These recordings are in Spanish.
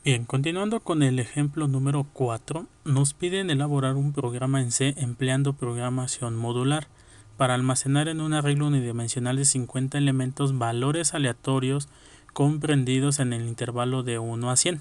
Bien, continuando con el ejemplo número 4, nos piden elaborar un programa en C empleando programación modular para almacenar en un arreglo unidimensional de 50 elementos valores aleatorios comprendidos en el intervalo de 1 a 100.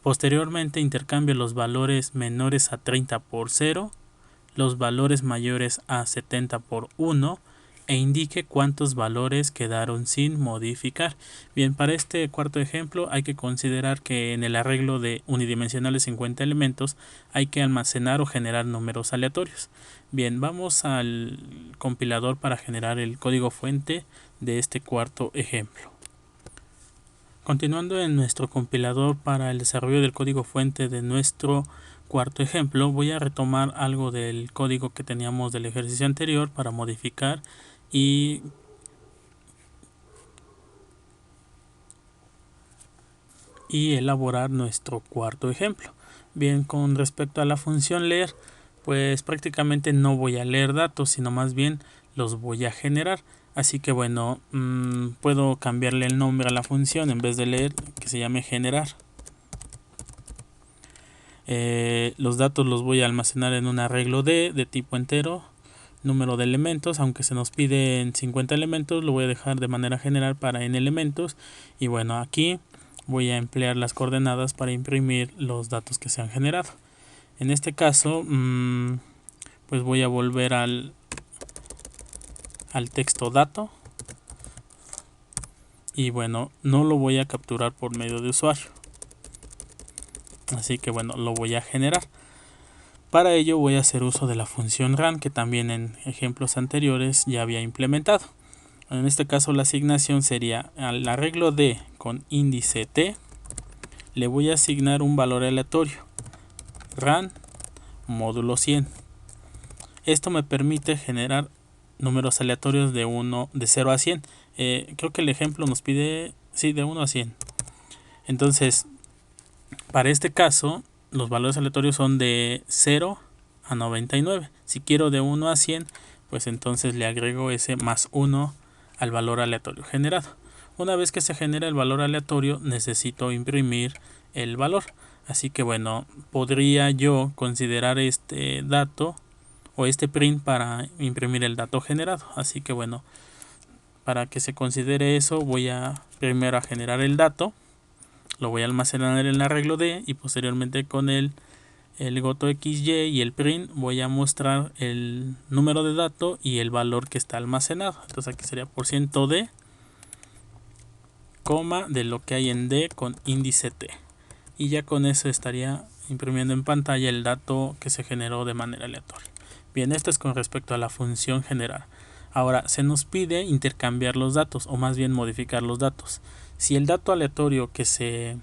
Posteriormente intercambia los valores menores a 30 por 0, los valores mayores a 70 por 1 e indique cuántos valores quedaron sin modificar. Bien, para este cuarto ejemplo hay que considerar que en el arreglo de unidimensional de 50 elementos hay que almacenar o generar números aleatorios. Bien, vamos al compilador para generar el código fuente de este cuarto ejemplo. Continuando en nuestro compilador para el desarrollo del código fuente de nuestro cuarto ejemplo, voy a retomar algo del código que teníamos del ejercicio anterior para modificar y elaborar nuestro cuarto ejemplo. Bien, con respecto a la función leer, pues prácticamente no voy a leer datos, sino más bien los voy a generar. Así que bueno, puedo cambiarle el nombre a la función en vez de leer, que se llame generar. Los datos los voy a almacenar en un arreglo de tipo entero, número de elementos, aunque se nos piden 50 elementos, lo voy a dejar de manera general para n elementos. Y bueno, aquí voy a emplear las coordenadas para imprimir los datos que se han generado. En este caso, pues voy a volver al texto dato. Y bueno, no lo voy a capturar por medio de usuario. Así que bueno, lo voy a generar. Para ello voy a hacer uso de la función run, que también en ejemplos anteriores ya había implementado. En este caso la asignación sería al arreglo D con índice T, le voy a asignar un valor aleatorio, run módulo 100. Esto me permite generar números aleatorios de 0 a 100. Creo que el ejemplo nos pide, sí, de 1 a 100. Entonces, para este caso, los valores aleatorios son de 0 a 99. Si quiero de 1 a 100, pues entonces le agrego ese más 1 al valor aleatorio generado. Una vez que se genera el valor aleatorio, necesito imprimir el valor. Así que bueno, podría yo considerar este dato o este print para imprimir el dato generado. Así que bueno, para que se considere eso, voy a primero a generar el dato. Lo voy a almacenar en el arreglo D y posteriormente con el goto.xy y el print voy a mostrar el número de dato y el valor que está almacenado. Entonces aquí sería %d, coma de lo que hay en D con índice T. Y ya con eso estaría imprimiendo en pantalla el dato que se generó de manera aleatoria. Bien, esto es con respecto a la función generar. Ahora, se nos pide intercambiar los datos, o más bien modificar los datos. Si el dato aleatorio que se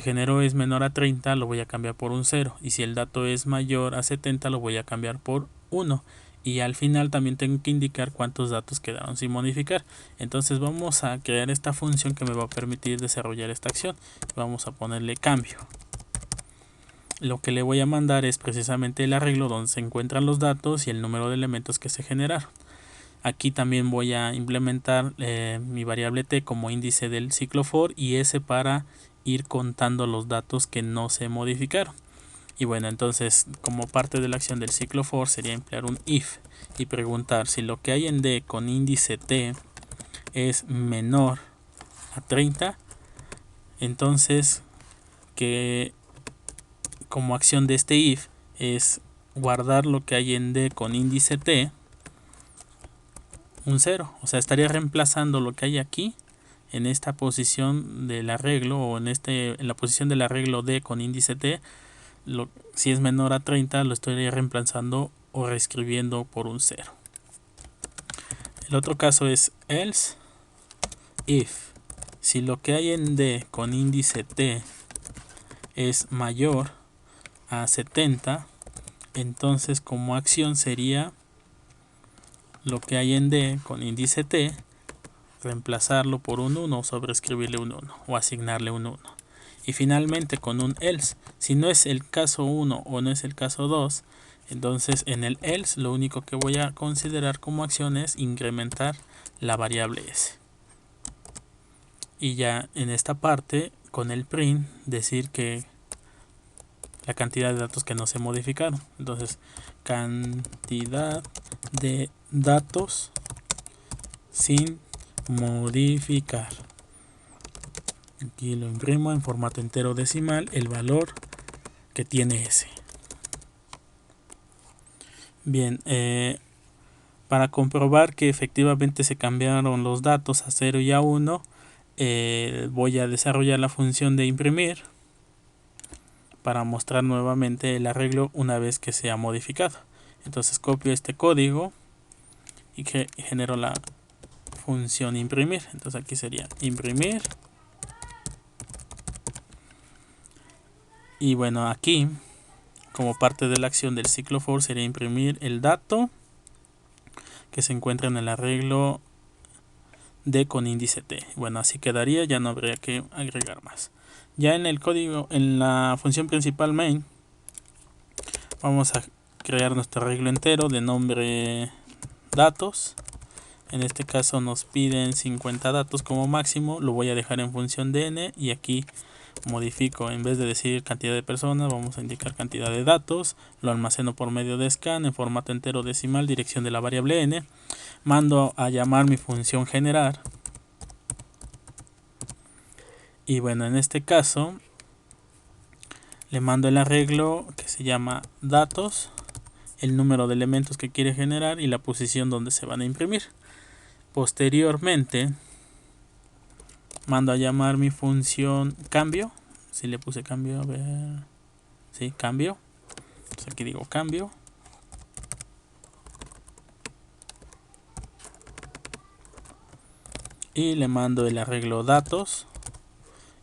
generó es menor a 30, lo voy a cambiar por un 0. Y si el dato es mayor a 70, lo voy a cambiar por 1. Y al final también tengo que indicar cuántos datos quedaron sin modificar. Entonces vamos a crear esta función que me va a permitir desarrollar esta acción. Vamos a ponerle cambio. Lo que le voy a mandar es precisamente el arreglo donde se encuentran los datos y el número de elementos que se generaron. Aquí también voy a implementar mi variable t como índice del ciclo for y s para ir contando los datos que no se modificaron. Y bueno, entonces como parte de la acción del ciclo for sería emplear un if y preguntar si lo que hay en d con índice t es menor a 30, entonces que como acción de este if es guardar lo que hay en d con índice t un 0, o sea, estaría reemplazando lo que hay aquí en esta posición del arreglo o en la posición del arreglo D con índice T. Si es menor a 30 lo estoy reemplazando o reescribiendo por un 0. El otro caso es else if si lo que hay en D con índice T es mayor a 70, entonces como acción sería lo que hay en D con índice T, reemplazarlo por un 1 o sobreescribirle un 1 o asignarle un 1. Y finalmente con un else, si no es el caso 1 o no es el caso 2, entonces en el else lo único que voy a considerar como acción es incrementar la variable s. Y ya en esta parte con el print decir que la cantidad de datos que no se modificaron. Entonces, cantidad de datos sin modificar. Aquí lo imprimo en formato entero decimal, el valor que tiene ese. Bien, para comprobar que efectivamente se cambiaron los datos a 0 y a 1, voy a desarrollar la función de imprimir para mostrar nuevamente el arreglo una vez que se ha modificado. Entonces copio este código y genero la función imprimir. Entonces aquí sería imprimir. Y bueno, aquí como parte de la acción del ciclo for sería imprimir el dato que se encuentra en el arreglo D con índice T. Bueno, así quedaría, ya no habría que agregar más. Ya en el código, en la función principal main, vamos a crear nuestro arreglo entero de nombre datos. En este caso nos piden 50 datos como máximo, lo voy a dejar en función de n y aquí modifico, en vez de decir cantidad de personas, vamos a indicar cantidad de datos, lo almaceno por medio de scan en formato entero decimal, dirección de la variable n, mando a llamar mi función generar. Y bueno, en este caso le mando el arreglo que se llama datos, el número de elementos que quiere generar y la posición donde se van a imprimir. Posteriormente mando a llamar mi función cambio. Si le puse cambio, a ver, sí, cambio. Entonces aquí digo cambio. Y le mando el arreglo datos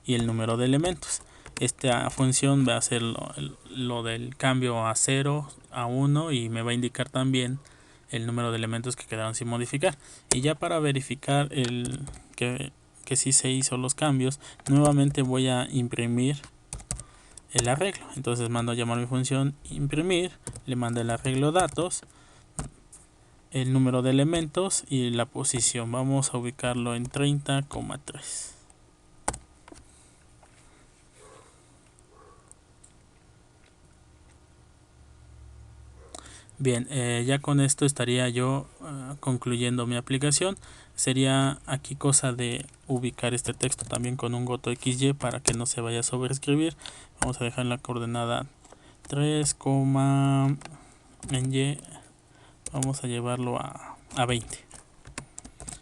y el número de elementos. Esta función va a hacer lo del cambio a 0, a 1 y me va a indicar también el número de elementos que quedaron sin modificar. Y ya para verificar que sí se hizo los cambios, nuevamente voy a imprimir el arreglo. Entonces mando a llamar mi función imprimir, le mando el arreglo datos, el número de elementos y la posición. Vamos a ubicarlo en 30,3. Bien, ya con esto estaría yo concluyendo mi aplicación. Sería aquí cosa de ubicar este texto también con un goto XY para que no se vaya a sobreescribir. Vamos a dejar la coordenada 3, en Y. Vamos a llevarlo a 20.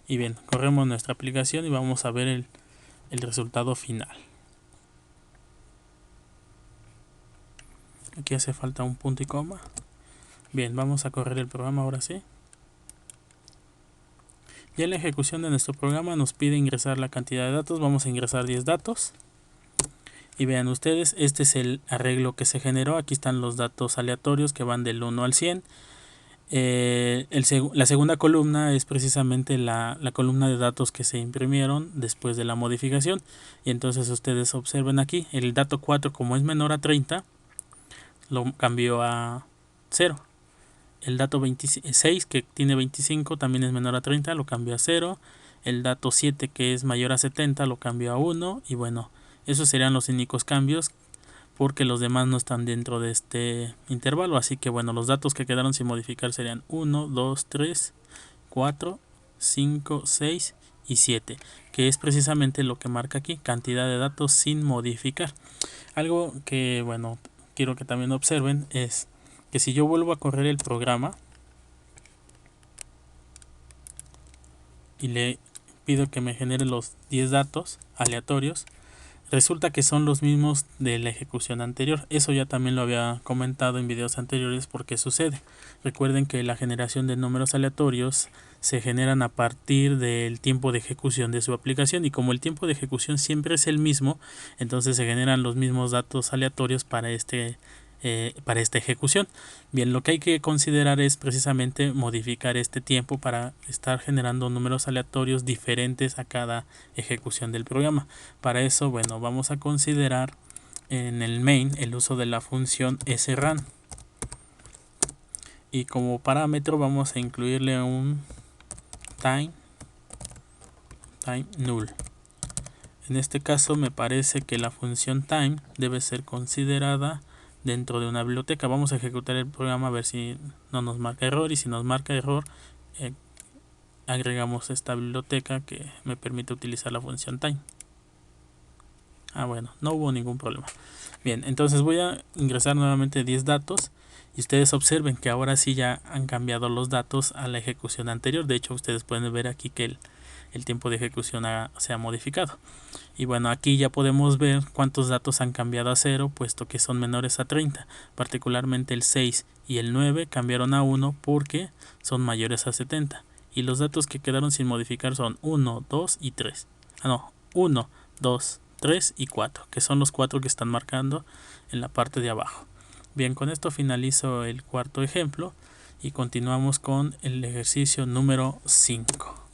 Y bien, corremos nuestra aplicación y vamos a ver el resultado final. Aquí hace falta un punto y coma. Bien, vamos a correr el programa ahora sí. Ya en la ejecución de nuestro programa nos pide ingresar la cantidad de datos. Vamos a ingresar 10 datos. Y vean ustedes, este es el arreglo que se generó. Aquí están los datos aleatorios que van del 1 al 100. La segunda columna es precisamente la columna de datos que se imprimieron después de la modificación. Y entonces ustedes observen aquí, el dato 4 como es menor a 30, lo cambió a 0. El dato 26 que tiene 25 también es menor a 30, lo cambió a 0. El dato 7 que es mayor a 70 lo cambió a 1. Y bueno, esos serían los únicos cambios porque los demás no están dentro de este intervalo. Así que bueno, los datos que quedaron sin modificar serían 1, 2, 3, 4, 5, 6 y 7, que es precisamente lo que marca aquí, cantidad de datos sin modificar. Algo que bueno, quiero que también observen es que si yo vuelvo a correr el programa y le pido que me genere los 10 datos aleatorios, resulta que son los mismos de la ejecución anterior. Eso ya también lo había comentado en videos anteriores porque sucede. Recuerden que la generación de números aleatorios se generan a partir del tiempo de ejecución de su aplicación, y como el tiempo de ejecución siempre es el mismo, entonces se generan los mismos datos aleatorios para esta ejecución. Bien, lo que hay que considerar es precisamente modificar este tiempo para estar generando números aleatorios diferentes a cada ejecución del programa. Para eso, bueno, vamos a considerar en el main el uso de la función srun, y como parámetro vamos a incluirle un time null. En este caso me parece que la función time debe ser considerada dentro de una biblioteca. Vamos a ejecutar el programa a ver si no nos marca error, y si nos marca error agregamos esta biblioteca que me permite utilizar la función time. Bueno, no hubo ningún problema. Bien, entonces voy a ingresar nuevamente 10 datos y ustedes observen que ahora sí ya han cambiado los datos a la ejecución anterior. De hecho, ustedes pueden ver aquí que el tiempo de ejecución se ha modificado. Y bueno, aquí ya podemos ver cuántos datos han cambiado a 0, puesto que son menores a 30. Particularmente el 6 y el 9 cambiaron a 1 porque son mayores a 70. Y los datos que quedaron sin modificar son 1, 2 y 3. 1, 2, 3 y 4, que son los 4 que están marcando en la parte de abajo. Bien, con esto finalizo el cuarto ejemplo y continuamos con el ejercicio número 5.